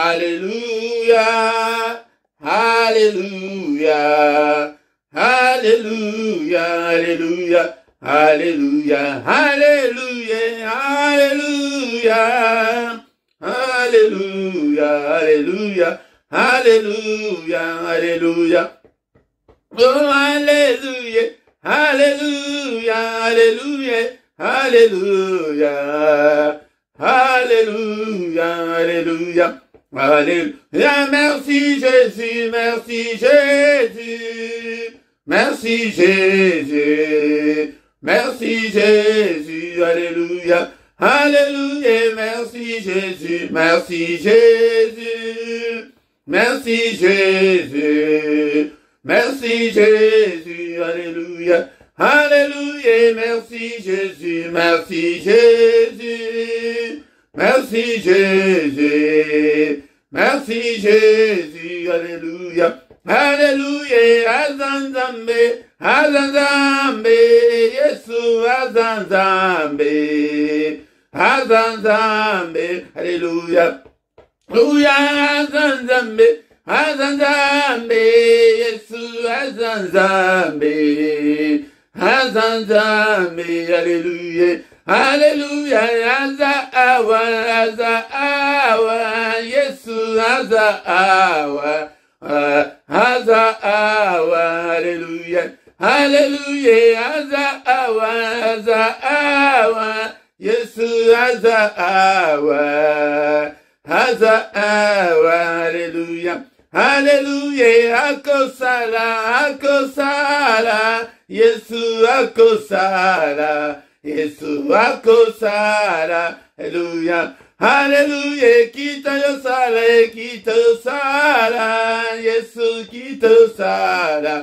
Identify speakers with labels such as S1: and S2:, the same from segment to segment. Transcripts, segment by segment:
S1: Alléluia, Alléluia, Alléluia, Alléluia, Alléluia, Alléluia, Alléluia, Alléluia, Alléluia, Alléluia, Alléluia. Oh, Alléluia, Alléluia, Alléluia, Alléluia, Alléluia, Alléluia, Alléluia. Merci Jésus, merci Jésus, merci Jésus, merci Jésus, Alléluia, Alléluia, merci Jésus, merci Jésus, merci Jésus, merci Jésus, Alléluia, Alléluia, merci Jésus, merci Jésus, merci Jésus, merci Jésus, Alléluia, Alléluia, Azanzambe, Azanzambe, Yesu, Azanzambe, Azanzambe, Alléluia, Alléluia, Azanzambe, Azanzambe, Yesu, Azanzambe, Azanzambe, Alléluia, Alléluia, Azaawa, Azaawa, Yesu, Azaawa, Azaawa, Alléluia, Alléluia, Azaawa, Azaawa, Yesu, Azaawa, Azaawa, Alléluia, Alléluia, Akosala, Akosala, Yesu, Akosala, Yesu, Akosala, Alléluia, Alléluia, Kita Yosala, Kita Yosala, Yesu, Kita Yosala,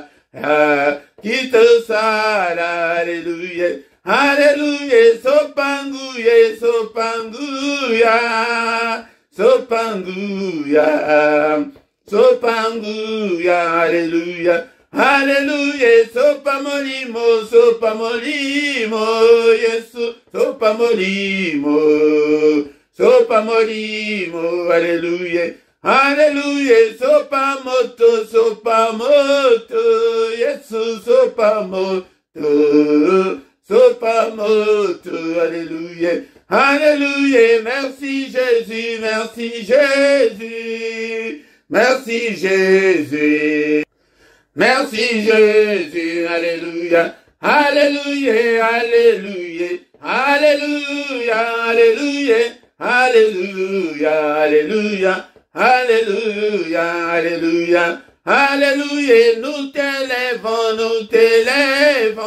S1: Kita Yosala, Alléluia, Alléluia, Sopanguya, Sopanguya, Sopanguya, Sopanguya, Alléluia, Alléluia, Sopamolimo, Sopamolimo, Yesu, Sopamolimo, Sopamolimo, Alléluia, Alléluia, Sopamoto, Sopamoto, Yesu, Sopamoto, Sopamoto, Alléluia, Alléluia, merci Jésus, merci Jésus, merci Jésus, merci Jésus, Alléluia, Alléluia, Alléluia, Alléluia, Alléluia, Alléluia, Alléluia, Alléluia, Alléluia, Alléluia, nous t'élèvons, nous t'élèvons,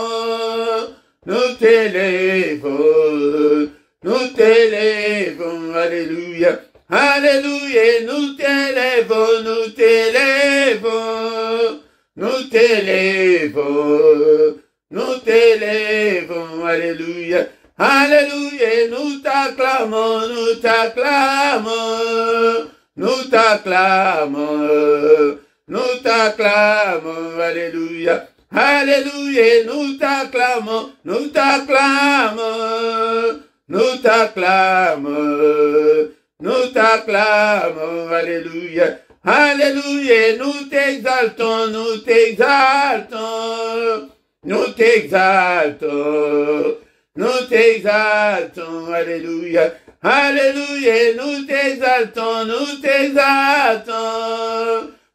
S1: nous t'élèvons, nous t'élèvons, Alléluia, Alléluia, nous t'élèvons, nous t'élèvons, nous t'élèvons, nous t'élèvons, Alléluia, Alléluia, nous t'acclamons, nous t'acclamons, nous t'acclamons, nous t'acclamons, Alléluia, Alléluia, nous t'acclamons, nous t'acclamons, nous t'acclamons, nous t'acclamons, Alléluia, Alléluia, nous t'exaltons, nous t'exaltons, nous t'exaltons, nous t'exaltons, Alléluia, Alléluia, nous t'exaltons, nous t'exaltons,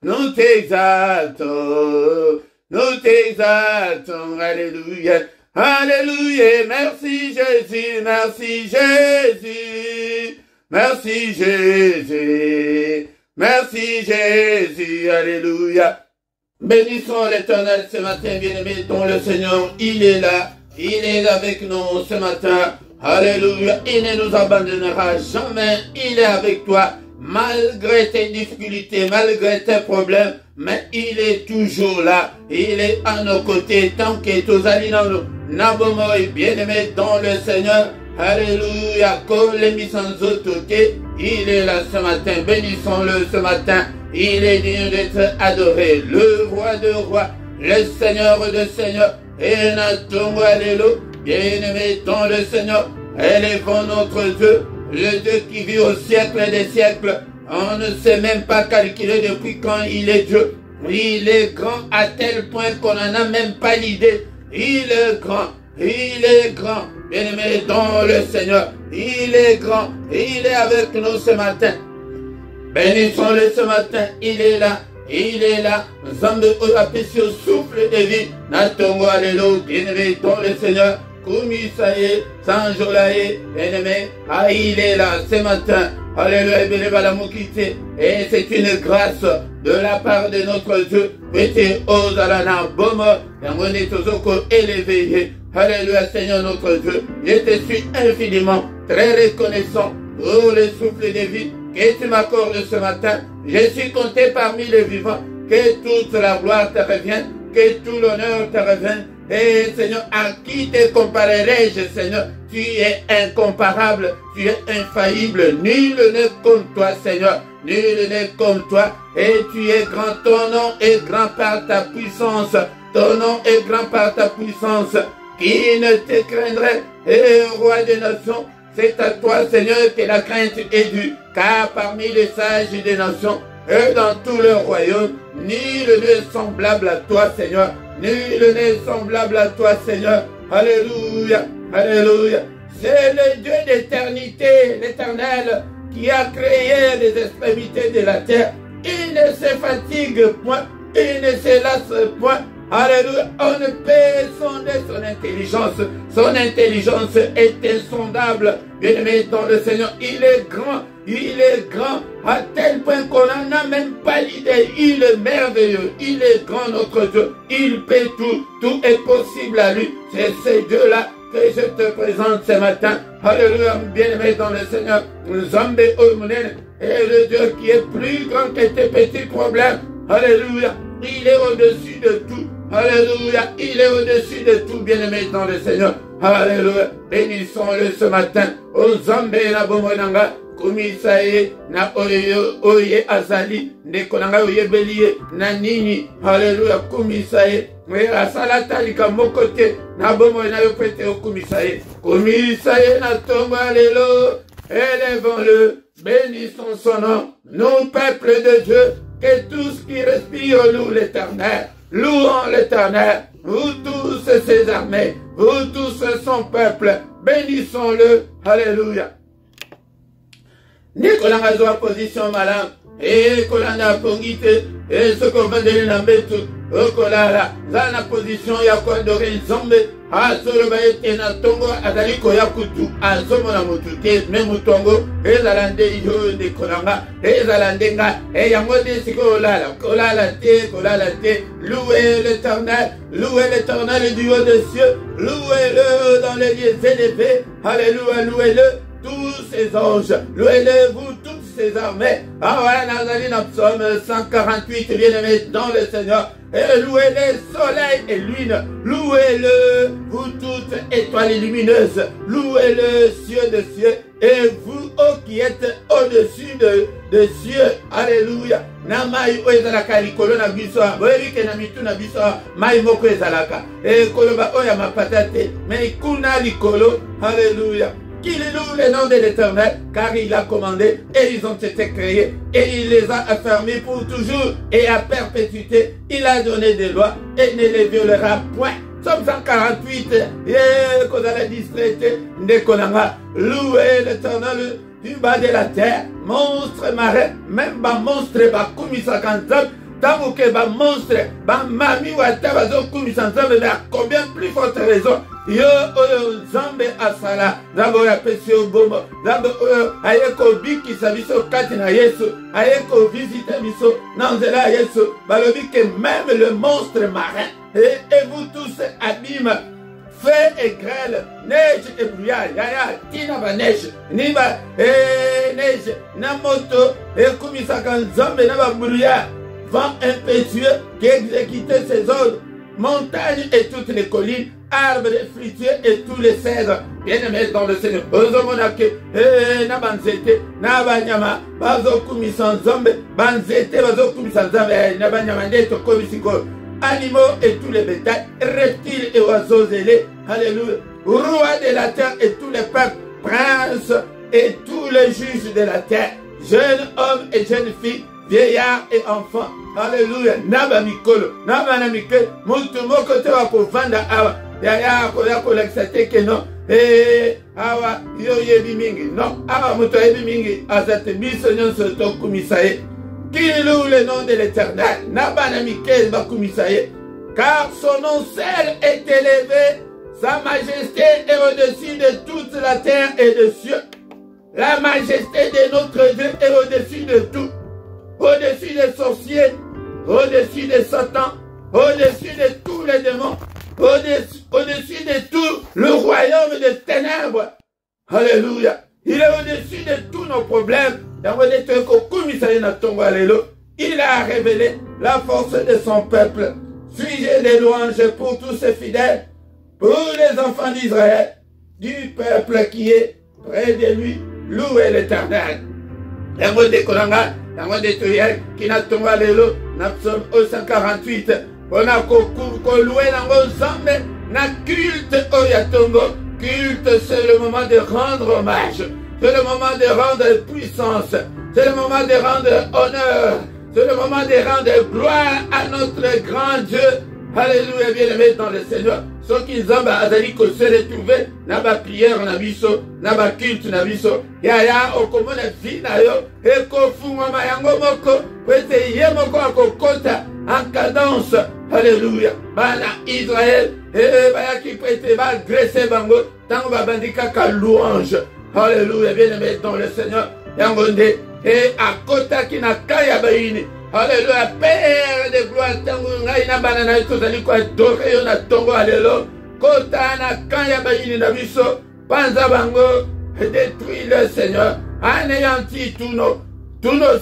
S1: nous t'exaltons, nous t'exaltons, Alléluia, Alléluia, merci Jésus, merci Jésus, merci Jésus, merci Jésus, Alléluia. Bénissons l'Éternel ce matin, bien-aimés, dont le Seigneur, il est là avec nous ce matin. Alléluia, il ne nous abandonnera jamais, il est avec toi, malgré tes difficultés, malgré tes problèmes, mais il est toujours là, il est à nos côtés, tant que tous allons dans nous. Nabomoi, bien-aimé dans le Seigneur, Alléluia, il est là ce matin, bénissons-le ce matin, il est digne d'être adoré, le roi de rois, le Seigneur de seigneurs, et notre Alléluia, bien-aimé dans le Seigneur, élevons notre Dieu, le Dieu qui vit au siècle des siècles, On ne sait même pas calculer depuis quand il est Dieu. Il est grand à tel point qu'on n'en a même pas l'idée. Il est grand. Il est grand. Bien-aimé dans le Seigneur. Il est grand. Il est avec nous ce matin. Bénissons-le ce matin. Il est là. Il est là. Zambe apprécie au souffle de vie. Natongo alléluia. Bien-aimé dans le Seigneur. Kumisaye, Sanjolaye, bien-aimé. Ah, il est là ce matin. Alléluia, bénévole. Et c'est une grâce de la part de notre Dieu. Mettez aux alana bomo, et tozoko élevé. Alléluia, Seigneur notre Dieu. Je te suis infiniment très reconnaissant pour le souffle de vie que tu m'accordes ce matin. Je suis compté parmi les vivants. Que toute la gloire te revienne, que tout l'honneur te revienne. Et Seigneur, à qui te comparerai-je, Seigneur? Tu es incomparable, tu es infaillible. Nul n'est comme toi, Seigneur. Nul n'est comme toi. Et tu es grand. Ton nom est grand par ta puissance. Ton nom est grand par ta puissance. Qui ne te craindrait? Et roi des nations, c'est à toi, Seigneur, que la crainte est due. Car parmi les sages des nations, et dans tout le royaume, nul n'est semblable à toi, Seigneur. Nul n'est semblable à toi, Seigneur. Alléluia, alléluia. C'est le Dieu d'éternité, l'Éternel, qui a créé les extrémités de la terre. Il ne se fatigue point, il ne se lasse point. Alléluia, on ne peut sonder son intelligence. Son intelligence est insondable. Bien-aimé dans le Seigneur, il est grand à tel point qu'on n'en a même pas l'idée. Il est merveilleux, il est grand notre Dieu. Il peut tout, tout est possible à lui. C'est ce Dieu-là que je te présente ce matin. Alléluia, bien-aimé dans le Seigneur. Zambe Omunen est le Dieu qui est plus grand que tes petits problèmes. Alléluia, il est au-dessus de tout. Alléluia, il est au-dessus de tout, bien-aimé dans le Seigneur. Alléluia, bénissons-le ce matin. O Zambe na bomonanga, kumisaye na oye azali, nekonanga oye belie na nini. Alléluia, kumisaye. Mais à salata likamokote na bomona yo pete o kumisaye. Kumisaye na tomba alléluia. Élevons-le, bénissons son nom. Nous, peuple de Dieu, que tous qui respirent louent l'Éternel. Louons l'Éternel, vous tous ses armées, vous tous son peuple, bénissons-le, alléluia. Nikolanga zoa position malam, et kolanda pongite, et ce qu'on va donner dans betu, okolala, zana position ya kwa dore nzombe, azolo ba ete na tongo, azali koya kutu, azomo na motute, me mutongo, ezalande yo de kolanga, ezalande nga, et yango de siko olala, kolala te, louez l'éternel du haut des cieux, louez-le dans les lieux élevés, alléluia, louez-le, tous ces anges, louez-le vous toutes ces armées. Ah ouais, Nazali dans Psaume 148, bien-aimé dans le Seigneur. Et louez-le soleil et lune, louez-le vous toutes étoiles lumineuses, louez-le cieux de cieux, et vous qui êtes au-dessus de cieux, alléluia. Namai oezalaka likolo na biso, boyebike na mitu na biso, mai moko ezalaka. Et koloba oya mapatate, mais kuna likolo, alléluia. Qu'il loue le nom de l'Éternel, car il a commandé, et ils ont été créés, et il les a affermis pour toujours, et à perpétuité, il a donné des lois, et ne les violera point. Somme 148, et qu'on a la distraité, louez l'Éternel du bas de la terre, monstre marin, même ba monstre, ba kumisa kanzab, tant que ba monstre, ba mami ou atabazo kumisa kanzab, mais à combien plus forte raison? Yo oyo Zambe asala Zambe ya pesi bomo Zambe oyo ayeko biki sabiso kati na Yesu ayeko visite biso nanzela Yesu balobi que même le monstre marin et vous tous abîmes feu et grêle neige et brouillard yaya tina ba neige ni ba neige na moto et kumisaka Nzambe na ba brouillard vent impétueux qui exécutait ses ordres montagnes et toutes les collines, arbres fruitiers et tous les cèdres. Bien-aimés dans le Seigneur. Ozomonake, na banzete, na banyama, bazokumisa Nzambe, banzete, bazokumisa Nzambe, na banyama ndeto komisiko. Animaux et tous les bétails, reptiles et oiseaux ailés. Alléluia. Roi de la terre et tous les peuples, princes et tous les juges de la terre. jeunes hommes et jeunes filles, vieillards et enfants. Alléluia. Naba mikolo, naba na mike, mutu moko te wa kovanda awa. Yaya koya kolexate ke non. Awa yo yebi mingi. Non, awa mutu yebi mingi. Azate biso nyonso to kumisaye. Qu'il loue le nom de l'Éternel. Naba na mike ba kumisaye. Car son nom seul est élevé. Sa majesté est au-dessus de toute la terre et des cieux. La majesté de notre Dieu est au-dessus de tout. Au-dessus des sorciers, au-dessus de Satan, au-dessus de tous les démons, au-dessus de tout le royaume des ténèbres. Alléluia. Il est au-dessus de tous nos problèmes. Il a révélé la force de son peuple. Suis-je des louanges pour tous ses fidèles, pour les enfants d'Israël, du peuple qui est près de lui. Louez l'Éternel. Yango de Kolanga, yango de Toyek, qui n'a tombé l'élo, na psaume 148. On a loué nango zambe, na culte oyatongo. Culte, c'est le moment de rendre hommage. C'est le moment de rendre puissance. C'est le moment de rendre honneur. C'est le moment de rendre gloire à notre grand Dieu. Alléluia, bien-aimé dans le Seigneur. Ceux qui zamba azali ko se retrouver na ba prière na biso, na ba culte na biso. Ya okomona vie na yo e ko funga mayango moko, kwete ye moko akokota en cadence. Alléluia. Bana Israël baya ki kwete ba graisser bango tango ba bandika ka louange. Alléluia, bien-aimé dans le Seigneur. Yangonde et akota ki na kaya baini. Alléluia, Père de gloire, tango ngai na banana tozali ko adorer yo na tongo alléluia. Kota na kanya bayini na biso, panza bango, détruis le Seigneur, anéantis tous nos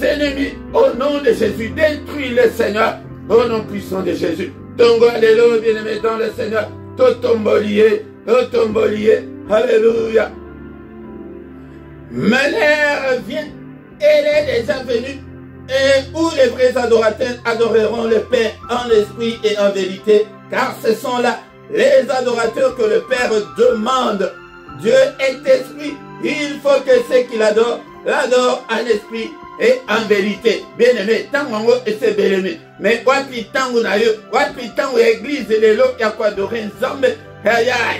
S1: ennemis au nom de Jésus, détruis le Seigneur au nom puissant de Jésus. Tongo alléluia, bien-aimé dans le Seigneur, totombolié, alléluia. Mais l'heure vient, elle est déjà venue. Et où les vrais adorateurs adoreront le Père en esprit et en vérité, car ce sont là les adorateurs que le Père demande. Dieu est esprit, il faut que ceux qui l'adorent, l'adorent en esprit et en vérité. Bien-aimé, tango et c'est bien-aimé. Mais wapi tango na yo, wapi tango église les lots, y a quoi adorer Nzambe. Il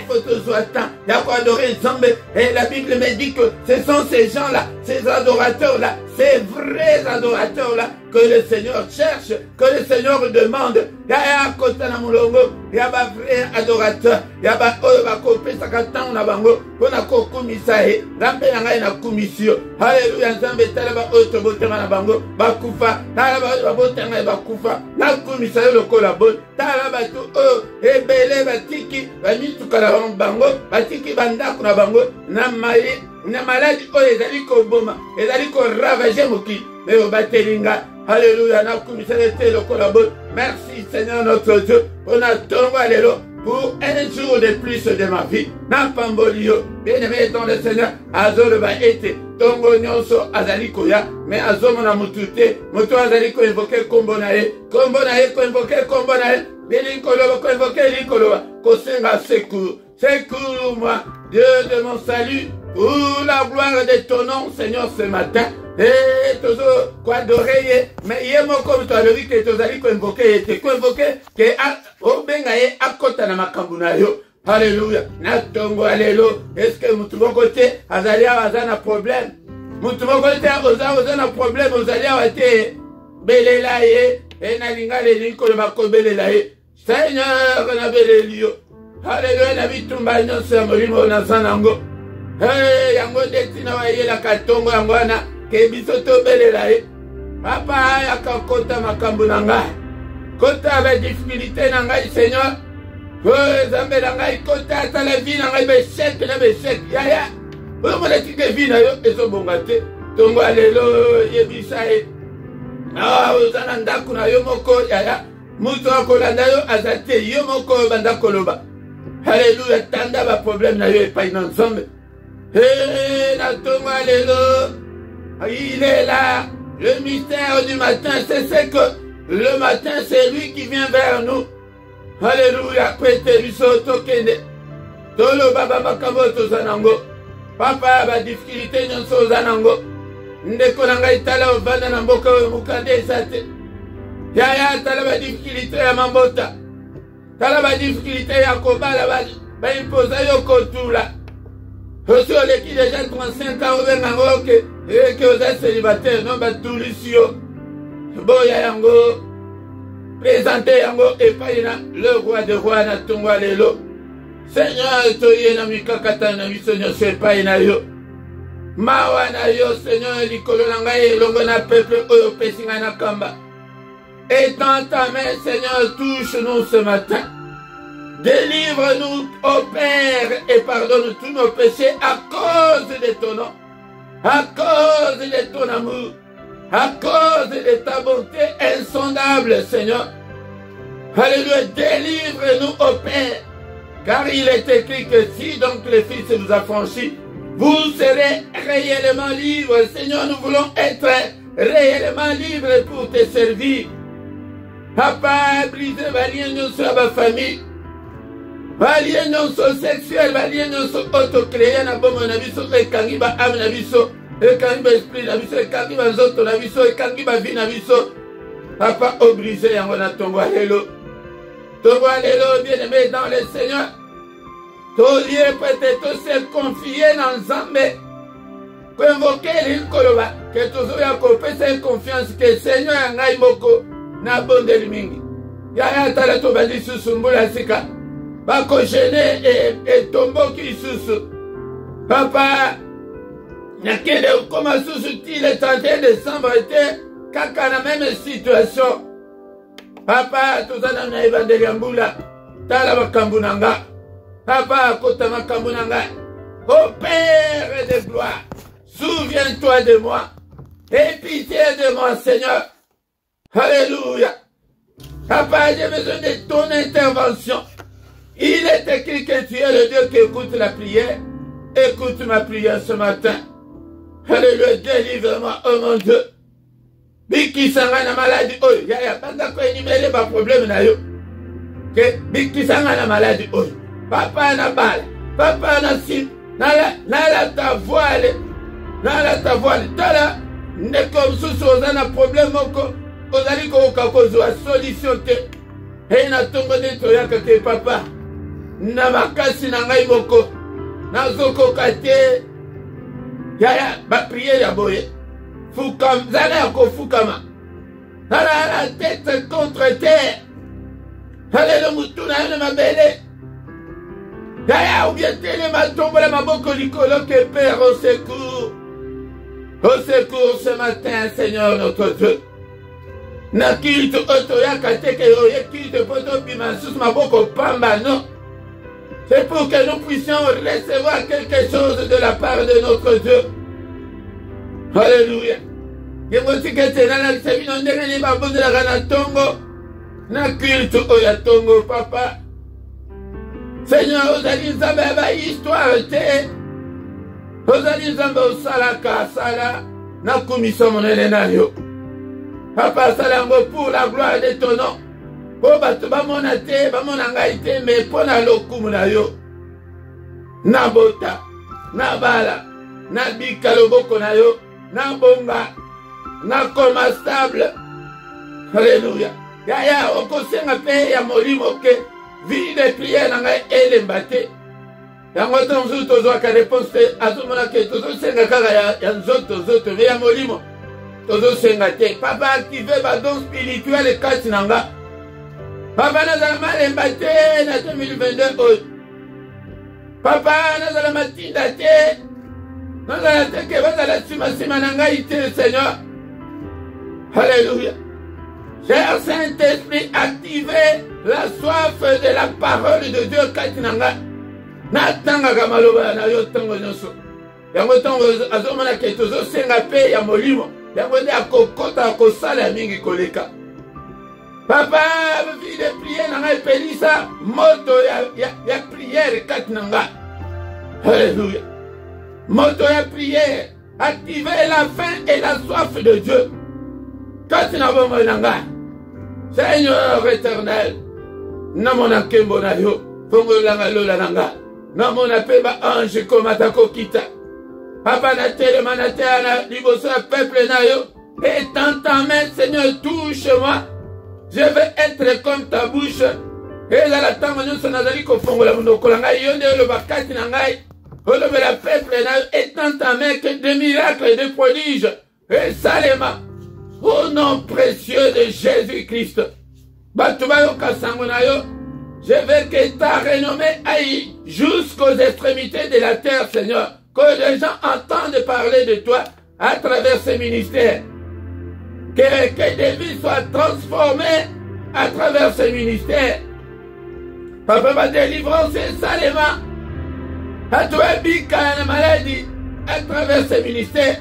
S1: faut toujours attendre, il y a quoi adorer Nzambe. Et la Bible me dit que ce sont ces gens-là, ces adorateurs-là, ces vrais adorateurs-là que le Seigneur cherche, que le Seigneur demande. Il y a un côté na mulongo, il y a un vrai adorateur, il y a un oyo bakopé sakatang na bango, pona kokumisae, rambe na ngai na kumisio. Alléluia, Nzambe tala ba oyo tobotema na bango, bakufa, tala ba oyo babotema bakufa, na kumisae lokola bon, tala ba tu oyo ebele batiki, bamituka na bango, batiki bandako na bango, na maladie oyo ezali koboma, ezali koravager mokili, mais obatelinga. Alléluia, merci Seigneur notre Dieu, on a tongo alléluia pour un jour de plus de ma vie. Napambolio, bien-aimé dans le Seigneur, Azor va été tongo nyonso azalikoya, mais Azor mon amutute, moto azaliko invoqué kombonae, ko invoqué kombonae, belikolo ko invoqué likolo, ko senga secours-moi, Dieu de mon salut, pour la gloire de ton nom, Seigneur, ce matin. Et toujours quoi adorer, mais il y a mon comme toi le que tu as invoqué, tu invoqué que au bengaye à côté na makambuna yo. Alléluia. Na tongo alléluia. Est-ce que mon côté azalia azana problème? Mon côté azana problème azalia ate belelaye et na lingale liko le makobelelaye. Seigneur na belelio. Alléluia na bitumba nyonso ya molimo na sanango. Yango detina wa yela katongo yango na ke bisoto belela papa yakakota makambo na ngai kota ba difficulté na ngai Seigneur Zambe na ngai kota ata la vie na ngai beshek na beshek ya oyo mona tike vie na yo ezobonga te tongo alelo yebisa ozana ndako na yo moko ya mutu akolanda yo azate yo moko banda koloba. Alléluia, tanda ba problème na yo epai na Nzambe. Na tongo alelo il est là, le mystère du matin, c'est ce que le matin c'est lui qui vient vers nous. Alléluia, Tolo baba makambo to zanango. Papa ba difficulté nyonso zanango. ndeko na ngai tala ovanda na mboka oyo mokanda eza te. Yaya tala badifficulté ya mambota, tala badifficulté ya kobala baimposa yo kotula. Osi oleki deja 35 ans obengango ke oza célibataire no batulisi yo. Boya yango présente yango epai na le roi de roi na tongwa lelo. Seigneur toye na mikakata na biso nyonso epai na yo. Mawa na yo Seigneur likolo na ngai elongo na peuple oyo opesi ngai na kamba. Étends ta main Seigneur, touche-nous ce matin. Délivre-nous, ô Père, et pardonne tous nos péchés à cause de ton nom, à cause de ton amour, à cause de ta bonté insondable, Seigneur. Alléluia, délivre-nous, ô Père, car il est écrit que si donc le Fils nous a franchis, vous serez réellement libres. Seigneur, nous voulons être réellement libres pour te servir. Papa, brise les liens sur ma famille. Balien nyonso sexuel, balien nyonso autocréé na bomo na biso, ekangi ba âme na biso, ekangi ba esprit na biso, ekangi ba nzoto na biso, ekangi ba vie na biso. Papa, oblige yango na tongo alelo. Tongo alelo, bien-aimé dans le Seigneur. Tolier peut-être se confier dans Nzambe. Convoquer l'ilkoloba, que tous ya kopesa confiance que Seigneur ngai moko na bondeli mingi. Ya tala to bandi susumbula sika. Bako gêné et tomboki susu. Papa, nakende comment susu-t-il le 31 décembre était kaka na même situation. Papa, tozana na evangeli ambula. Tala makambu nanga. Papa, kota makambu nanga. Ô Père de gloire, souviens-toi de moi. Aie pitié de moi, Seigneur. Alléluia. Papa, j'ai besoin de ton intervention. Il est écrit que tu es le Dieu qui écoute la prière. Écoute ma prière ce matin. Alléluia, délivre-moi, oh mon Dieu. Biki sanga na maladie. Oh, ya banda ko énumérer ba problème na yo. Que biki sanga na maladie. Oh, papa na bala, papa na si, na la ta voile, tala, ne comme sous na problème moko, ozali ko kakozwa solution te. Et na tongo de toyaka ke papa. Na makasi na ngai moko na zoko kate ya ba prière ya boye fukam zala ko fukama la tête contre terre. Alléluia, mutuna na mabele ya ou bien tele matombo la maboko likolo que Père au secours ce matin Seigneur notre Dieu. Na kitu otoyaka teke oye kitu poto bimansus maboko pamba non. C'est pour que nous puissions recevoir quelque chose de la part de notre Dieu. Alléluia. Papa. Seigneur, ozali nzambe ba histoire te. Ozali nzambe osalaka sala na komisa monene na yo. Papa, salango pour la gloire de ton nom. Po bato bamona te, bamona ngai te, mais pona lokumu na yo. Na bota, na bala, na bika loboko na yo, na bonga, na koma stable. Alléluia. Ya okosenga pe ya molimo ke vie de prière na ngai elemba te. Yango tonzo tozwaka réponse te, azomona ke tozosenga kaka ya nzoto, me ya molimo. Tozosenga te. Papa, active ba don spirituel kati na nga. Papa, nazala malemba te na 2022 oyo. Papa, nazala matinda te. Nazala te ke bazala sima na ngai te, Seigneur. Alléluia. Cher Saint-Esprit, activez la soif de la parole de Dieu kati na nga. Natangaka maloba na yo tango nyonso. Yango tango azomona ke tozosenga pe ya molimo. Yango nde akokota akosala mingi koleka. Papa, vie de prière na ngai pelisa moto ya prière kati na nga. Alléluia. Moto ya prière. Activez la faim et la soif de Dieu. Kati na bombo na nga. Seigneur éternel. Namona kembo na yo. Fongo langa lola na nga. Namona pe ba ange komata kokita. Papa na telema na terre liboso ya peuple na yo. Et dans ta main, Seigneur, touche-moi. Je veux être comme ta bouche. Et là, la temps, nous sommes allés au fond de la monoko. Le bakati nangai. Le peuple est dans ta main que des miracles et des prodiges. Et salema. Au nom précieux de Jésus-Christ. Batubayo kasangunayo. Je veux que ta renommée aille jusqu'aux extrémités de la terre, Seigneur. Que les gens entendent parler de toi à travers ces ministères. Que des vies soient transformées à travers ce ministère. Papa, ma délivrance est salement. À toi, bika la maladie à travers ce ministère.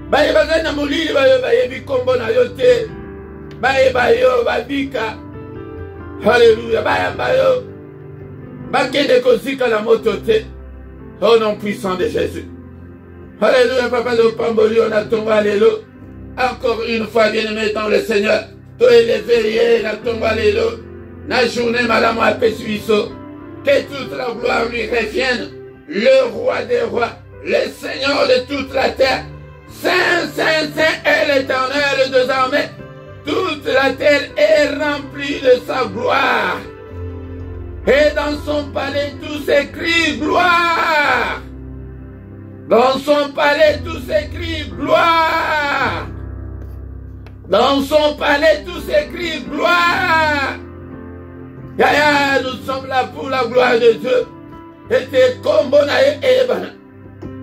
S1: Baye baza na mulili bayo baye bikombo na yote. Baye bayo babika. Alléluia. Baye bayo. Bakende kosika la motote. Au nom puissant de Jésus. Alléluia. Papa de Pamboli, on a tombé alléluia. Encore une fois, bien-aimé dans le Seigneur, toi élevé, la tombe alléluia, la journée, madame, à Pessuisso, que toute la gloire lui revienne, le roi des rois, le Seigneur de toute la terre, Saint, Saint, Saint est l'Éternel des armées, toute la terre est remplie de sa gloire, et dans son palais tout s'écrit gloire, dans son palais tout s'écrit gloire. Dans son palais, tout s'écrit gloire. Yaya, nous sommes là pour la gloire de Dieu. Et c'est comme Bonaï et Ebana.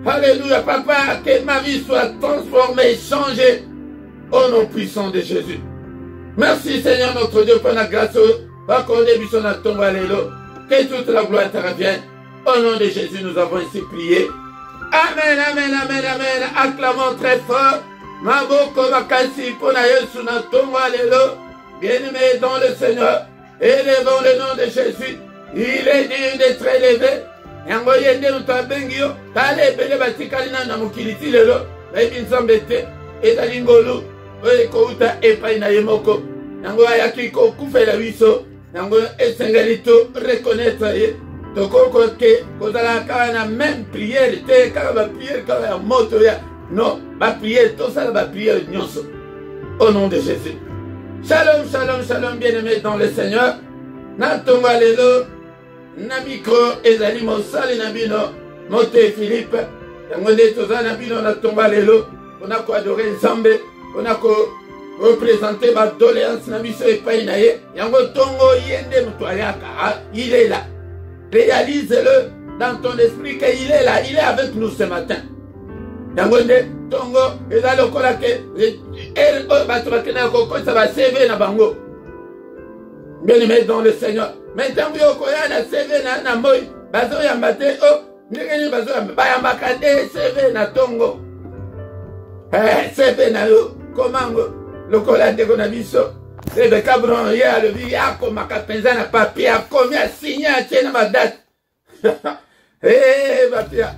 S1: Alléluia, papa, que ma vie soit transformée, changée au nom puissant de Jésus. Merci Seigneur notre Dieu pour la grâce. Accordez son tombe, alléluia. Que toute la gloire te revienne. Au nom de Jésus, nous avons ainsi prié. Amen, amen, amen, amen. Acclamons très fort. Maboko makasi pona Yesu na tombo alléluia. Bien-aimé dans le Seigneur, élevons le nom de Jésus. Il est digne d'être élevé. Yango yende mutabengio. Tale bele batikali na mukiliti lelo. Baby nzambete. Ezali ngolu. Oye kouta epai na yemoko. Yango ayaki ko kufela biso. Yango esengalito reconnaître ye. Tokoko ke kozala kaka na même prière te kaka ba prière kaka ya moto ya. Non, ma prière, tout ça, ma prière, au nom de Jésus. Shalom, shalom, shalom, bien-aimés dans le Seigneur. Natongo alléluia. Na micro, ezali mosali na bino, mote Philippe. Yangonde toza na bino natongo alléluia. On a quoi adorer Nzambe, on a quoi représenter ma doléance na biso epai na ye. Yango tongo yende mtoyaka, il est là. Réalise-le dans ton esprit qu'il est là, il est avec nous ce matin. Yangonde tongo ezali lokola ke bato bakenda kokosa ba CV na bango. Bien-aimé dans le Seigneur. Mais ntango yokoya na CV na moi bazoyamba te ndenge bazoyamba bayambaka te CV na tongo. CV na yo komango lokola ndeko na biso. Rebecca Brown ye alobi akomaka mpenza na papier akomi asigné atie na badate. Bapia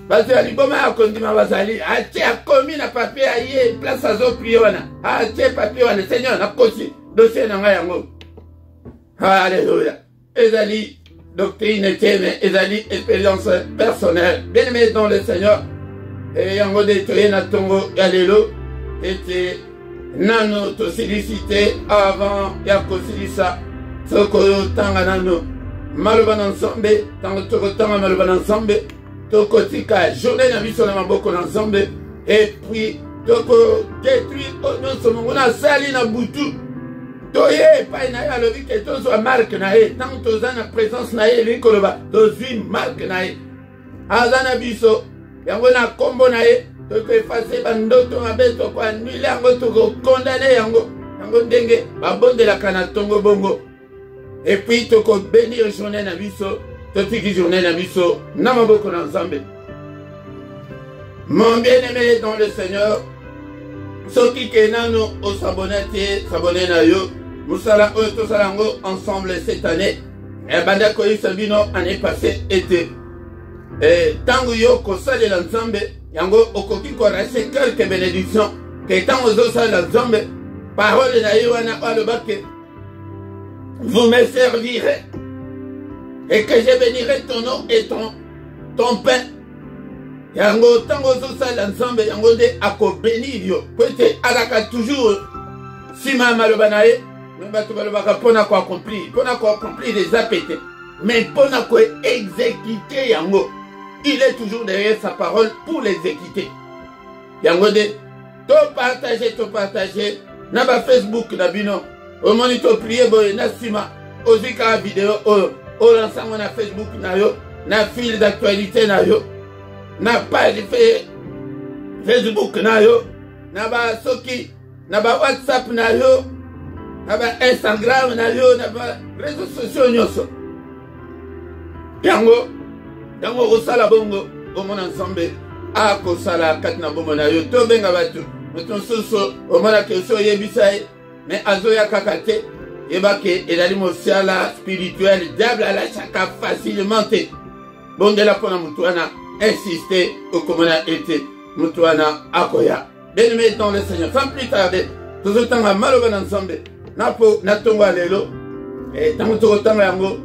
S1: parce que liboma ya kondima bazali atie akomi na papier aye place azo prier wana atie papier wana Seigneur na kosi dossier na ngai yango. Alléluia. Ezali doctrine teme ezali expérience personnelle. Bien-aimé dans le Seigneur. Et yango de toye na tongo alléluia. Et nano to féliciter avant ya kosilisa soko tanga nano maloba ensemble tango toko tanga maloba ensemble. Tokotika journée na biso na maboko na Nzambe et puis toko détruire non somo na sali na butu toye pa na ya lobi ke tozo marque na ye tant toza na présence na ye likoloba tozwi marque na ye azana biso yango na kombo na ye toko effacer bandoto mabe toko annule yango toko condamner yango ndenge babondelaka na tongo bongo et puis toko bénir journée na biso. Totiki journée na biso na maboko na Nzambe. Mon bien-aimé dans le Seigneur, soki kenano o s'abonner na yo, musala o to salango ensemble cette année. Et banda ko isabino année passée été. Et tango yo ko sale la Nzambe, yango okoki ko rase quelques bénédictions. Que tango zo sale la Nzambe, parole na yo wana alobake. Vous me servirez. Et que je bénirai ton nom et ton pain. Yango tango so sala ensemble yango de ako bénir yo. Peut-être alaka toujours sima maloba na ye. Mais bato balobaka pona ko accomplir les appétés. Mais pona ko exécuter yango. Il est toujours derrière sa parole pour l'exécuter. Yango de to partager na ba Facebook na bino. Au moment to prier boy na sima ozika vidéo o lançamo na Facebook na yo, na fil d'actualité na yo. Na page Facebook na yo, na ba soki, na ba WhatsApp na yo, na ba Instagram na yo, na ba réseaux sociaux nyonso. Yango osala bongo, omona ensemble, a kosala katina bongo na yo, to benga batu, mutu soso, omona keso yebisai, mais azoya kakate, yebake elali mosiala spirituel, diable ala chaka facilement te. Bondela pona mutuana. Insister au commandant été Mutuana Akoya. Bien-aimés dans le Seigneur, sans plus tarder, tout le temps à Maloban ensemble, Natonga Lelo, et Tamutotanga Yango,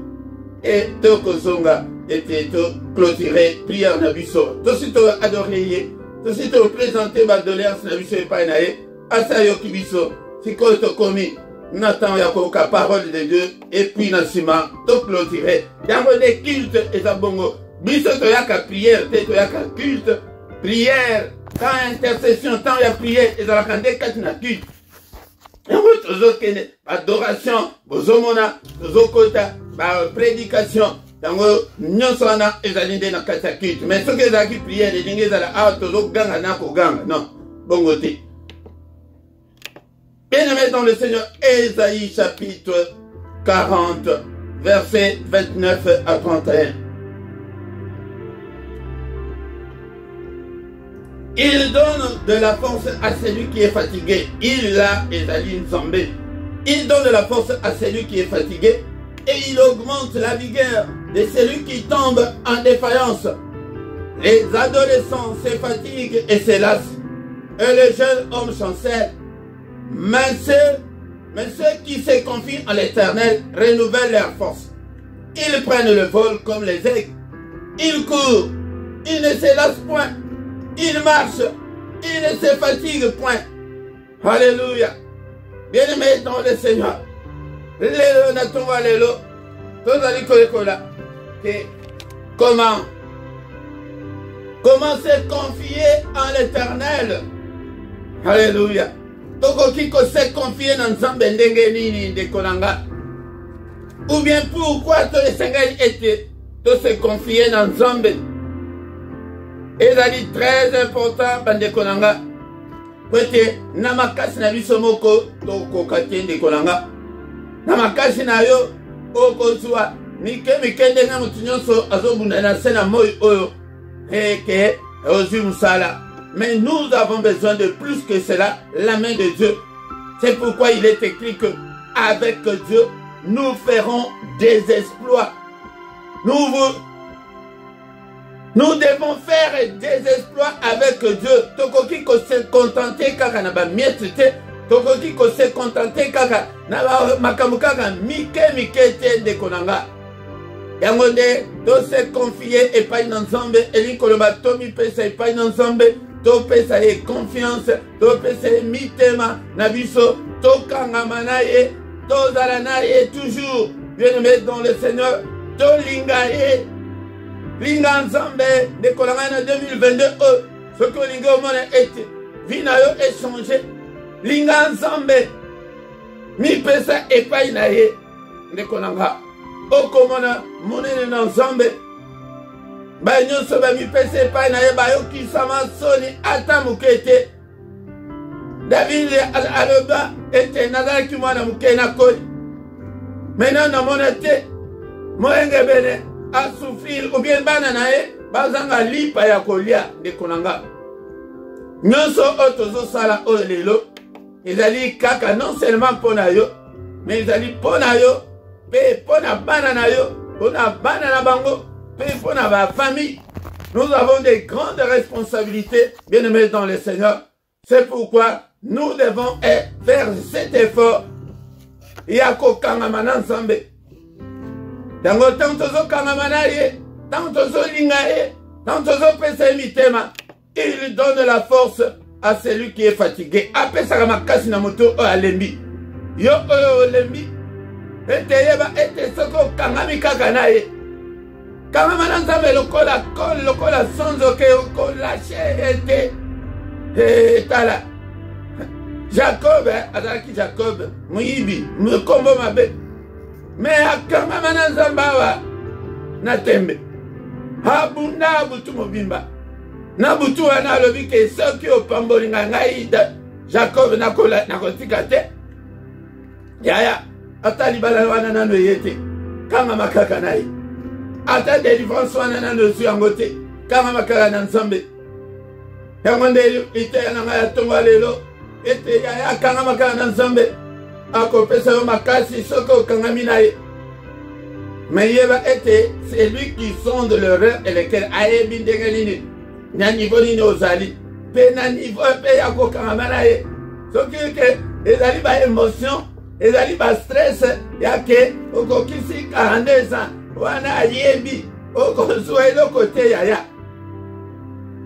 S1: et Toko Zonga, et to clôturer prière Nabiso. Tout de suite adorer, tout de suite présenter ma doléance Nabiso et Painae, Asayo Kibiso, Siko Tokomi, Nathan Yakoka, parole de Dieu, et puis Nassima, tout clôturer. Yango des cultes et Zabongo. Biso toyaka prière, toyaka culte, prière, tant intercession, tant ya prière, et dans la candé katina culte. Et oui, tozo kene, adoration, bozomona, tozo kota, prédication, tango nyonsona, ezalinde na katina culte. Mais ce que ezaki prière, les dingue ezala, tozo ganga nako ganga, non, bongote. Bien-aimés dans le Seigneur, Ésaïe chapitre 40, versets 29 à 31. Il donne de la force à celui qui est fatigué. Il donne de la force à celui qui est fatigué et il augmente la vigueur de celui qui tombe en défaillance. Les adolescents se fatiguent et se lassent et les jeunes hommes chancellent. Mais ceux qui se confient en l'Éternel renouvellent leur force. Ils prennent le vol comme les aigles. Ils courent. Ils ne se lassent point. Il marche, il ne se fatigue point. Alléluia. Bien-aimés dans le Seigneur. Lélo, natonga lélo. Tozali kolekola. Comment se confier en l'Éternel? Alléluia. Toko kiko se confier dans Nzambe ndenge nini de kolanga. Ou bien pourquoi to le Seigneur était de se confier dans Nzambe? Et ça dit très important, bande konanga. Peut-être, namakasi na biso moko, toko katien de konanga. Namakasi na yo, oko zwa, mike ndenga mutunyonso, azobuna na sena moi oyo, eke, ozu musala. Mais nous avons besoin de plus que cela, la main de Dieu. C'est pourquoi il est écrit que, avec Dieu, nous ferons des exploits. Nous devons faire des exploits avec Dieu. Tokoki ko se contenter kaka na ba mietete. Tokoki ko se contenter kaka na ba makamu kaka mike te de konanga. Yango de to se confier et pas ensemble eli koloba to mi pesa et pas ensemble to pesa et confiance to pesa mitema na biso to kanga manaye to zalanaye toujours bien-aimé dans le Seigneur to lingaye. Linga Nzambe de Kolangana 2022, ce que Linga au monde est, Vinayo est changé. Linga Nzambe, mi pesa et pas inaye de Kolanga. O komona, monene Nzambe, ba nyonso ba mi pesa et pas inaye, ba yo ki sama soni ata mukete. David aloba ete nazala ki mwana muke na koli. Maintenant na monete, moenge bene. A souffrir ou bien bananae bazanga lipa ya kolia de konanga nyonso otozo sala olelo ezali kaka non seulement pona yo mais ezali pona yo pe pona banana yo pona banana bango pe pona ba famille. Nous avons des grandes responsabilités, bien-aimés dans le Seigneur. C'est pourquoi nous devons faire cet effort. Yako kangamana nzambe. Tango tantozo kangamana ye, tantozo linga ye, Quand il donne la force à celui qui est fatigué. Après ça, makasi na moto o alembi. Yo o lembi. Ete yeba ete soko kangami kaka na ye. Kama mananzame lokola sonzo ke oko lâché ete. Tala. Jacob, azalaki Jacob, muibi, mukombo mabe. Mais akama mananzamba na tembe. Habunda butu mobimba. Na butu wana alobi ke soki opamboli ngai Jacob nakotika te. Yaya, ata libala wana nano yete. Kama makaka na ye. Ata délivrance wana nano su yango te. Kama makaka na Nzambe. Yango nde ite yana ngai atonga lelo. Ete yaya kanga makaka na Nzambe. Akopesa yo makasi soki okangami na ye. Mais yeba ete, c'est lui qui sonde le rein et lequel ayebi ndenge nini. Na niveau nini ozali. Pe na niveau pe ya kokangama ye. Soki ke ezali ba émotion, ezali ba stress ya ke okokisi 42 ans. Wana ayebi okozwa eloko te yaya.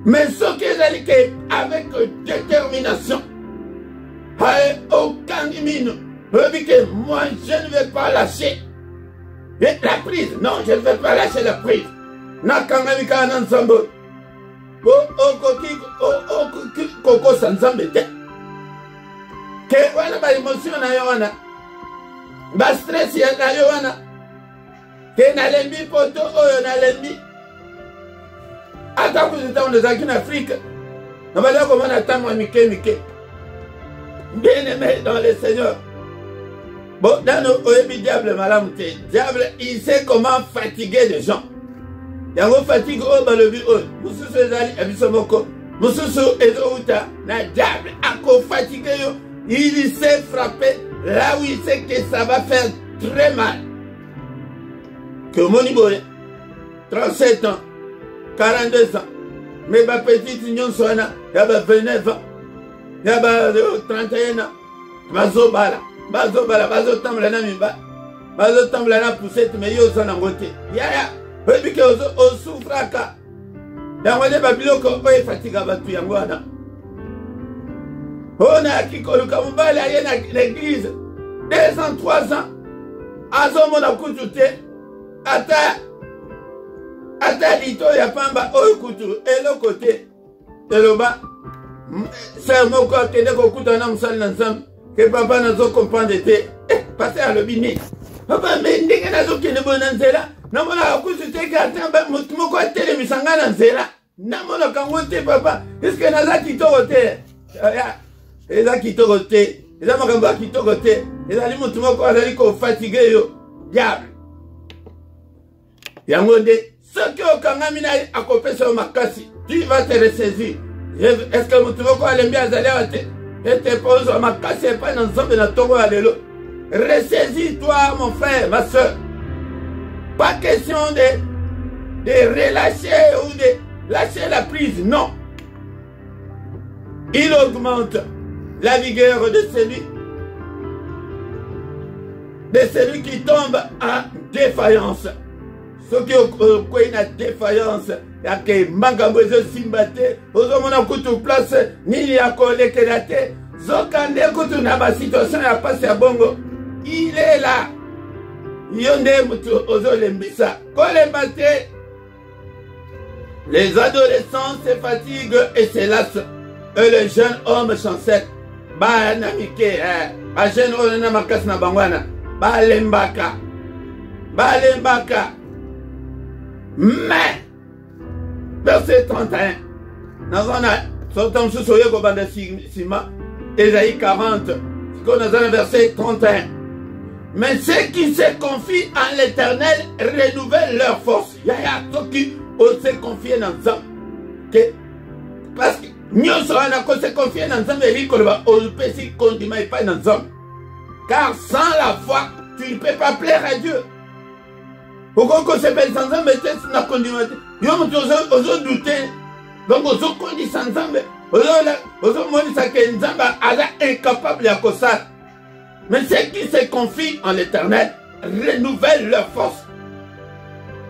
S1: Mais soki ezali ke avec détermination. Hae okangimino. Oyebi ke moi je ne vais pas lâcher. Et la prise, non, je ne vais pas lâcher la prise. Nakangami kana Nzambe. Koko Nzambe te. Ke wana ba émotion na yo wana. Ba stress ya na yo wana. Ke na lembi poto oyo na lembi. Ata kuzita onezaki na Afrique. Na bala ko mana tango mike. Bien aimé dans le Seigneur. Bon, dans nos oebi diable malamute, diable, il sait comment fatiguer les gens. Yango fatigue o balobi o, mususu ezali abisomoko, mususu ezouta na diable ako fatigué yo, il sait frapper là où il sait que ça va faire très mal. Que monibole, 37 ans, 42 ans, mais ma petite union soana, yaba 29 ans, yaba 31 ans, mazobala. Bazo tambla na mimba. Bazo tambla na poussette mais yo zana ngote. Yaya, oyebi ke osufraka. Yango ne babiloko oye fatiga batu yango wana. Ona kikoluka mobali aye na l'église. 2 ans, 3 ans. Azomona kutu te. Ata lito ya pamba oyo kutu eloko te. Eloba. Sœur moko akende kokuta na musali na Nzambe. Que papa n'a pas compris de passer à l'obini. Papa, mais n'est-ce pas que nous sommes là? Nous sommes là, nous sommes là, nous sommes là, nous sommes là, papa. Est-ce que nous avons quitté le thé? Nous avons quitté le thé. Nous avons quitté le thé. Nous avons fatigué. Diable. Yangonde, ce qui est kangamina à couper sur ma casse, tu vas te ressaisir. Est-ce que nous pouvons aller bien à te? Et te pose ma casse pas dans Nzambe na tongo alelo. Ressaisis-toi mon frère, ma soeur. Pas question de relâcher ou de lâcher la prise, non. Il augmente la vigueur de celui qui tombe en défaillance. Ceux qui ont une défaillance, il y a que Mangambozo Simbate, Ozomona Koutou place, ni ya Kolekelate, Zokande Koutou Naba situation a passé à Bongo. Il est là. Yonde Moutou Ozolembisa. Kolembate. Les adolescents se fatiguent et se lassent. Et les jeunes hommes chancellent. Ba Namike, ba jeune homme Namakas Nabangwana. Ba Lembaka. Ba Lembaka. Mais, verset 31, nous avons sous Soye Gobanda Sima, Ésaïe 40, nous avons verset 31. Mais ceux qui se confient en l'Éternel renouvellent leur force. Yaya, ceux qui se confient dans Zam. Parce que nous sommes se confier dans Zam et on peut s'y continuer pas dans Zam. Car sans la foi, tu ne peux pas plaire à Dieu. Pourquoi se fait sans Nzambe na continuer? Yo mutu ozo douter. Donc ozo kondi sans Nzambe. Ozo monisa que Nzambe ala incapable ya kosala. Mais ceux qui se confient en l'Éternel renouvellent leur force.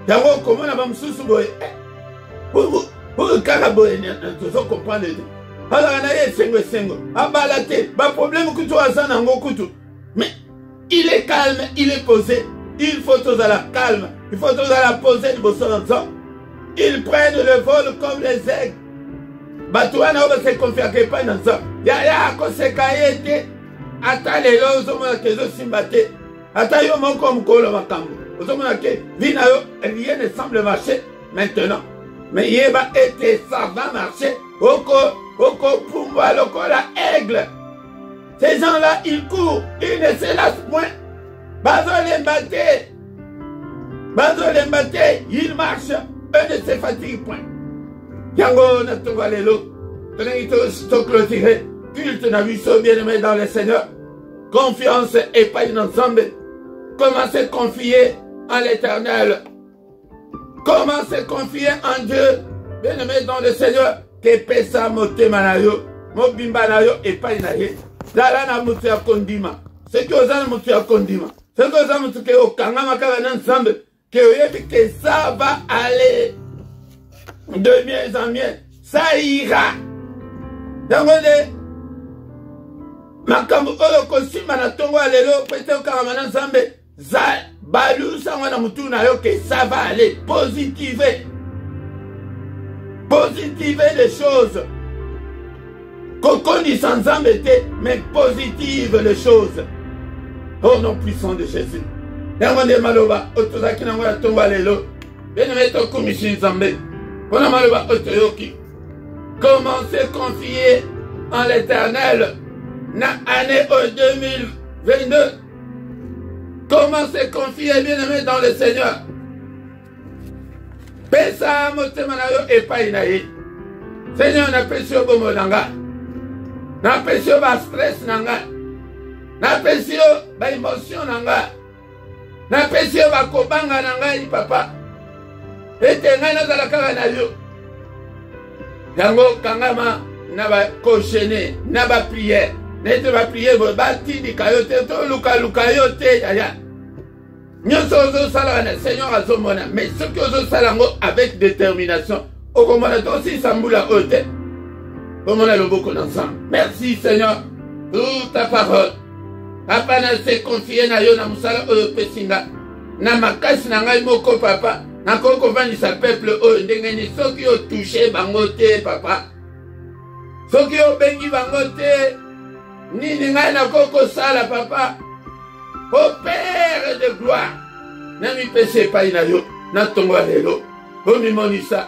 S1: Yango comment na ba mususu boye. Karaboye, tu veux comprendre. Alors, problème que tu as dans le mais il est calme, il est posé. Il faut tous à la calme. Il faut tous à la poser. Ils prennent le vol comme les aigles. Batouana va se confier à quelqu'un dans ça. Yaya, quand c'est caillé, attends les lots, que je suis batté. Attends, yo mon comme Kolo Makambo. Rien ne semble marcher maintenant. Mais il va être, ça va marcher. Oko Pumba, la aigle. Ces gens-là, ils courent, ils ne se lassent point. Bazole Mbaté, ils marchent, eux ne se fatiguent point. Yango na tonga lelo, to clôturer, culte na viso bien-aimé dans le Seigneur. Confiance et pas une ensemble. Comment se confier en l'Éternel? Comment se confier en Dieu? Bien-aimé dans le Seigneur. Que pesa motema na yo, mobimba na yo et pas inaye. Zala na mutu ya kondima. Ce que oza na mutu ya kondima. Ce que oza mutu ke okanga makaba na ensemble. Que oyebi que ça va aller de mieux en mieux. Ça ira. Dango de makambu oyo kosima na tongo alelo pete okanga na ensemble. Za balu sangwa na mutu na yo que ça va aller. Positiver. Positiver les choses. Kokoni sans embêter, mais positive les choses. Au nom puissant de Jésus. Yamande maloba, otozaki na ngwa tonga lelo. Bien-aimé to komishin zambe. Pona maloba otoyoki. Comment se confier en l'Éternel na année 2022? Comment se confier, bien-aimé, dans le Seigneur? Pesa motema na yo epai na ye. Seigneur, na pesi yo bomo nanga. Na pesi yo ba stress nanga. Na pesi yo ba émotion nanga. Na pesi yo ba kobanga nanga yi papa. Ete ngai nazala kaka na yo. Yango kangama na ba koshene, na ba prière. Nete ba prière bo ba tindi kayote to luka yote yaya. Seigneur azomona, mais ce que vous salango avec détermination, au commandant aussi Samboula Ote, comme on a le beaucoup ensemble. Merci Seigneur pour ta parole. Papa na se confier na yo na musala oyo pesinga. Na makasi na ngai moko papa, na koko vani sa peuple oyo ndengeni soki yo touché bango te papa. Soki yo bengi bango te, nini ngai na koko sala papa. Ô Père de gloire, n'ami péché pas inayo, n'a tongo alelo, ô mimonisa,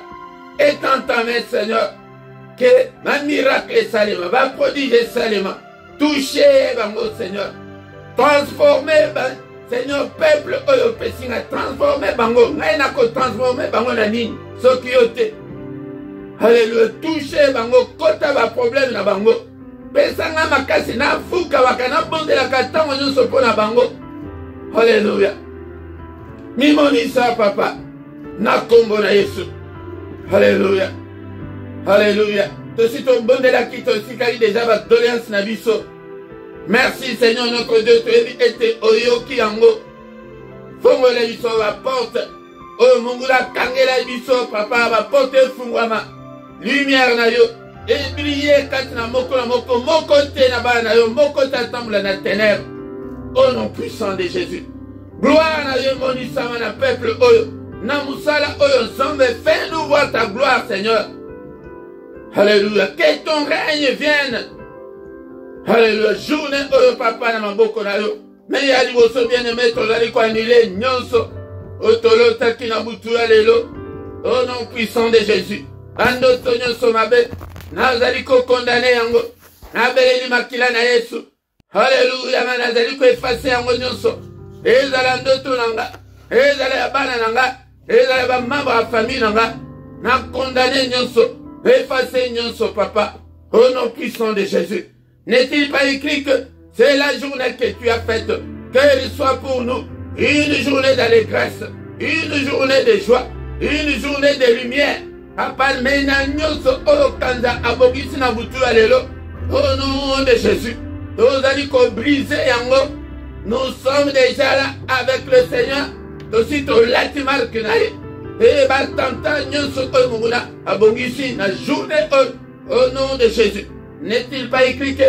S1: et entamé Seigneur, que ma miracle salima, va prodige salima, toucher bango Seigneur, transformer Seigneur peuple oyo pesinga, transformer bango, n'a ko transformer bango na nini, sokiyote, alléluia, toucher bango, kota ba problème na bango. Pesanga makasi na fuka wakana bonde la katango nyonso pona bango. Alléluia. Mimonisa papa. Na kombo na Yesu. Alléluia. Alléluia. Tosi to bonde la kito sikali déjà ba doléance na biso. Merci Seigneur notre Dieu, tu es été oyoki yango. Fongo la biso la porte. Oh mongula kangela biso papa ba porte fungwama. Lumière na yo. Et briller katina moko na moko te na ba na yo moko tatambula na ténèbres. Au nom puissant de Jésus. Gloire na yo monisama na peuple oyo. Na musala oyo nzambe, fais-nous voir ta gloire Seigneur. Alléluia. Que ton règne vienne. Alléluia. Journée oyo papa na maboko na yo. Mais ya liboso bien-aimé tozali ko annulé nyonso. Otolo takina butu lelo. Au nom puissant de Jésus. Ando tonyo somabe. Nazali ko condamné yango. Nabeleli makila na Yesu. Alléluia. Nazali ko effacer yango nyonso. Ezala ndoto nanga. Ezala ya bana nanga. Ezala ba membre ya famille nanga. Na condamné nyonso. Effacer nyonso papa. Au nom puissant de Jésus. N'est-il pas écrit que c'est la journée que tu as faite, qu'elle soit pour nous une journée d'allégresse, une journée de joie, une journée de lumière. Papa, mena nyonso oyo kanza abogisi na butu alelo. Au nom de Jésus. Nous allons briser yango. Nous sommes déjà là avec le Seigneur. Aussitôt l'atimal que naïe. Et batanta nyonso munguna abongisi na journée au nom de Jésus. N'est-il pas écrit que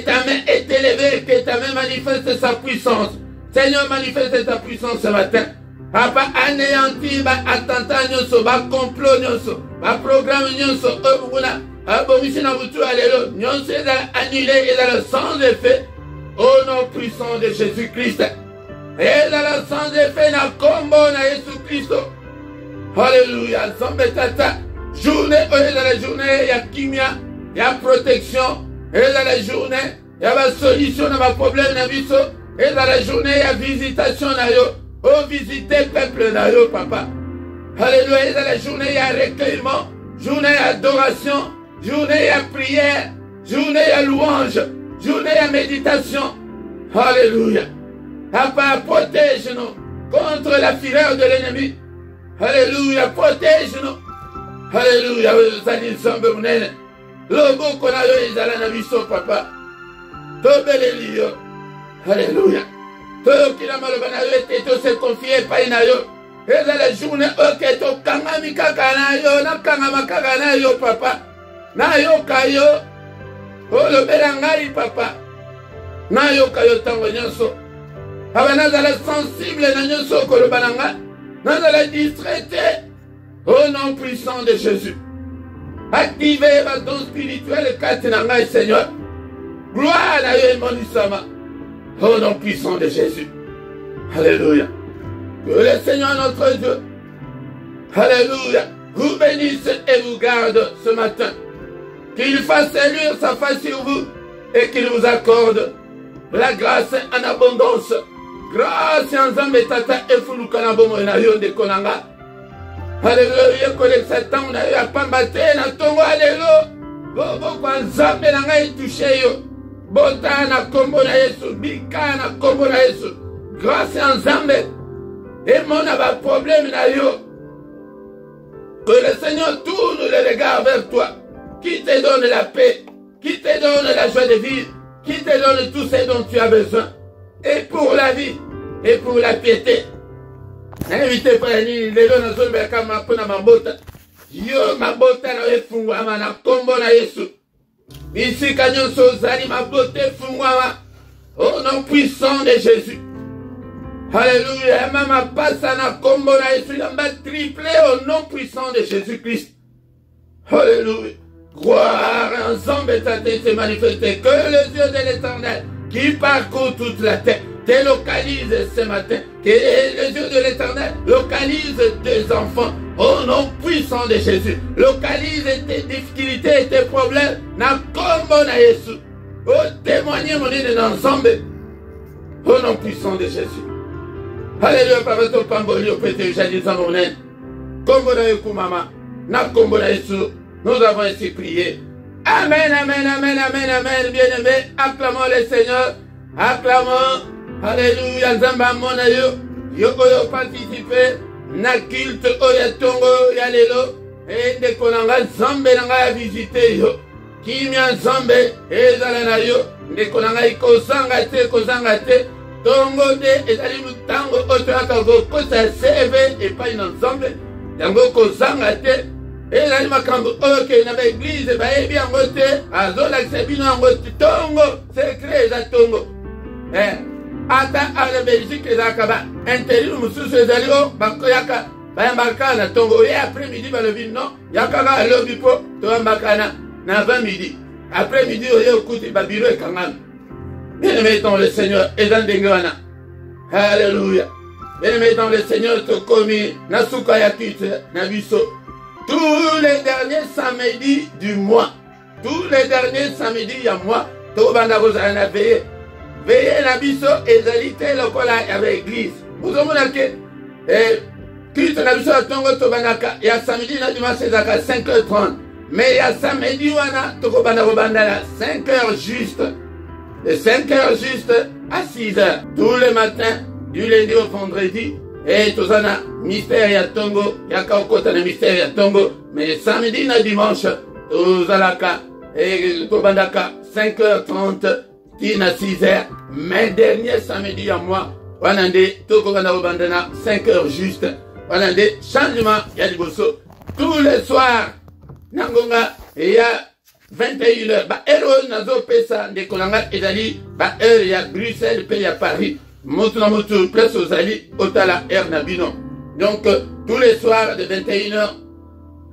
S1: ta main est élevée, que ta main manifeste sa puissance. Seigneur, manifeste ta puissance ce matin. Papa, anéanti, attentat nyonso, complot nyonso, programme nyonso, munguna abongisi na butu alelo, nyonso annulé et dans le sans effet, au nom puissant de Jésus-Christ. Et dans le sans effet, na combo na Jésus-Christ. Alléluia. Zambé tata. Journée, dans la journée, il y a kimia, il y a protection. Et dans la journée, il y a ma solution à ma problème, et dans la journée, il y a visitation. Oh, visiter peuple, papa. Alléluia. Et dans la journée, il y a recueillement. Journée, il y a adoration. Journée, il y a prière. Journée, il y a louange. Journée, il y a méditation. Alléluia. Papa, protège-nous contre la fureur de l'ennemi. Alléluia, protège-nous. Alléluia, Zali Zambe Munene. Lobo Konayo Izala Nabiso, papa. Tobelelio. Alléluia. Todo Kilamalobanayo, Teto se confie Painayo. Et dans la journée, ok, to Kangami Kakanayo, na Kangama Kakanayo, papa. Nayo Kayo. Oh, le Belangari, papa. Nayo Kayo Tango Nyonso. Abanazala sensible na Nyonso Kolobananga. Nous allons distraiter au nom puissant de Jésus. Activez ma don spirituel Katinanga, Seigneur. Gloire à Dieu, mon Isama. Au nom puissant de Jésus. Alléluia. Que le Seigneur notre Dieu, alléluia, vous bénisse et vous garde ce matin. Qu'il fasse élire sa face sur vous et qu'il vous accorde la grâce en abondance. Grâce en Zambé tata et Fulukana bomo na yo de konanga. Alléluia, que Satan na yo apambate na tongo alléluia. Bobo kwa Zambé na ngai touché yo. Bota na kombo na Yesu, bika na kombo na Yesu. Grâce en Zambé. Et mon ba problème na yo. Que le Seigneur tourne le regard vers toi. Qui te donne la paix, qui te donne la joie de vivre, qui te donne tout ce dont tu as besoin. Et pour la vie, et pour la piété. Invitez pas les gens dans zone beka mapona mabota. Yo mabota na efungwa na kombo na Yesu. Ici kanyo sozali mabota efungwa au nom puissant de Jésus. Alléluia. Mama passa na kombo na Yesu lamba triplé au nom puissant de Jésus-Christ. Alléluia. Gloire ensemble et ta tête se manifester. Que le Dieu de l'Éternel qui parcourt toute la terre te localise ce matin. Que le Dieu de l'Éternel localise tes enfants au nom puissant de Jésus. Localise tes difficultés et tes problèmes. Na kombo na Yesu. Oh, témoignez mon Dieu ensemble au nom puissant de Jésus. Alléluia. Papa to pamboli au pété jadi zamonen. Kombo na Yesu mama. Na kombo na Yesu. Nous avons ainsi prié. Amen, amen, amen, amen, amen. Bien-aimés, acclamons le Seigneur. Acclamons. Alléluia. Zamba monayo. Yoko yo participer. Na culte oyatongo yalelo. Et de konanga zambe nanga visiter yo. Kimia zambe. Et zalana yo. De konanga ikozanga te. Tongo de ezali mutango otoaka go kosa seve et pas une zambe. Tango kozanga te. Et là, il m'a dit dans l'église, il bien voté, à Zola, c'est bien voté, Tongo, c'est créé, ça Tongo. Ata à la Belgique, les Akaba, interdit, nous sous ces alliés, Bakoyaka, Bayambakana, Tongo, et après-midi, le vin, non, Yakaka, le bipo, Toambakana, n'a 20 midi. Après-midi, il y a un coup de Babilo et Kangan. Bien-aimé dans le Seigneur, et dans Denguana. Alléluia. Bien-aimé dans le Seigneur, Tokomi, Nasuka Yakut, Nabiso. Tous les derniers samedis du mois, tous les derniers samedis, il y a mois, tout le monde a veillé. Veillez la biso et zalité le cola avec l'église. Vous avez Christ n'a biso à Tongo Tobanaka. Il y a samedi, il y a dimanche, c'est à 5h30. Mais il y a samedi, il y a Toko Bandana, 5h juste. De 5h juste à 6h. Tous les matins, du lundi au vendredi. Et tout ça, mystère ya Tongo, ya kaokota na mystère ya Tongo, mais samedi na dimanche, tout ça et tout bandaka, 5h30, tina 6h, mais dernier samedi à moi, wanande, tout bandana, 5h juste, voilà des changements, il y a des bossos. Tous les soirs, Nangonga, il y a 21h, bah, héros nazo pesa, de Kolanga, et d'ali, bah, il y a Bruxelles, puis il y a Paris, Moutuna Moutou, place aux Ali, Otala, Nabino. Donc, tous les soirs, de 21h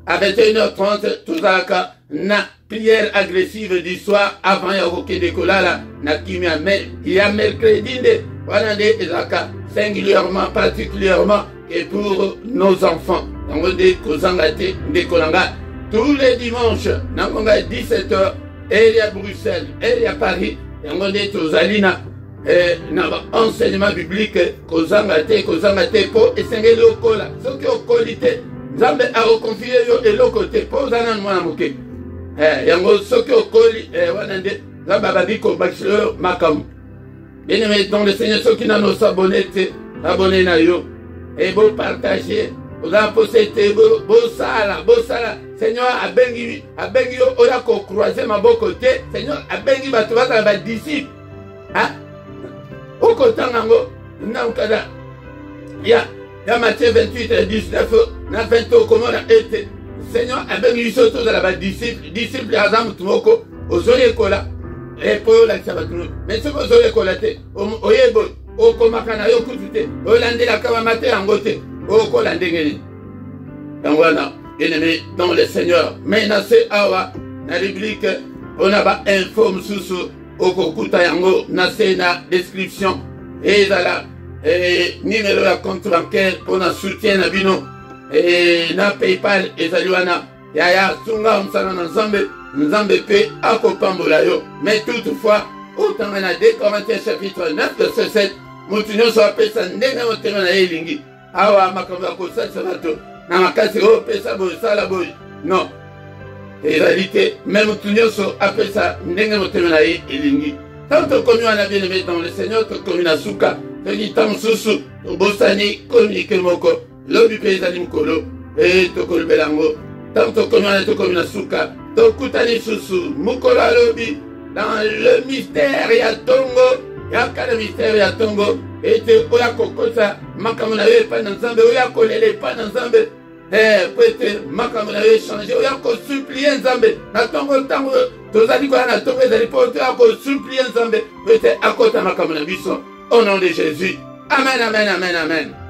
S1: à 21h30, tout ça, na prière agressive du soir, avant il y a aucun décollage, là, na kimia, mais il y a mercredi, voilà, des singulièrement, particulièrement, et pour nos enfants. Donc, des Kozangate, des Kolanga, tous les dimanches, dans 17h, et il y a Bruxelles, et il y a Paris, et on dit aux Alina, enseignement biblique, Kozangate, pour essayer le cola. Ce qui est au qualité, Zambe a reconfié et le côté, pour Zanan Mouamoké. Et on ce qui est au colis, et Zambe a dit qu'au bachelor, Makam. Bien aimé, dans le Seigneur, ceux qui n'ont pas abonné, abonnez na yo, et vous partagez. Vous avez possédé, vous sala, Seigneur, a bengi, oya ko croiser ma bon côté, Seigneur, a bengi, tu vas être disciple. Hein? Au côté nango, nankada, il y a Matthieu 28 et 19, na 20 comment on a été. Seigneur, a bengi, surtout dans la disciple, Azam Tumoko, aux Oyekola, et pour la Sabatunu. Mais ce que vous avez collaté, Oyebo, au Komakana, au Kutute, au Landé la Kawamate en côté. Oh, Kolandengeni. Donc voilà, bien-aimé dans le Seigneur. Menacé awa, na rubrique, on a pas informe sous au Kokuta yango, na description, et là, numéro de compte bancaire pour na soutien na bino, et na PayPal, et saluana, yaya, sunga, umsana na Nzambe pe, akopambola yo. Mais toutefois, autant on a 2 Corinthiens chapitre 9, verset 7, Moutinho soit pesa ndenga motema na elingi. Awa makambo ko salisa bato na makasi o pesa bo sala boy non en réalité même tout nyonso apesa ndenge motema na elingi tanto komi wana bien aimé dans le Seigneur to komi na suka to di tam susu to bosani communiquer moko lobi pesa ni mkolo e to ko belango tanto komi wana to komi na suka to kutani susu mukolo lobi dans le mystère ya tongo ya kana mystère ya tongo. Et oya kokosa makambo na yo pa na Nzambe oya kolele pa na Nzambe peut-être makambo na yo changer oya ko supplier Nzambe na tongo tango tozali ko na tongo ezali po oya ko supplier Nzambe peut-être akota makambo na biso au nom de Jésus. Amen, amen, amen, amen.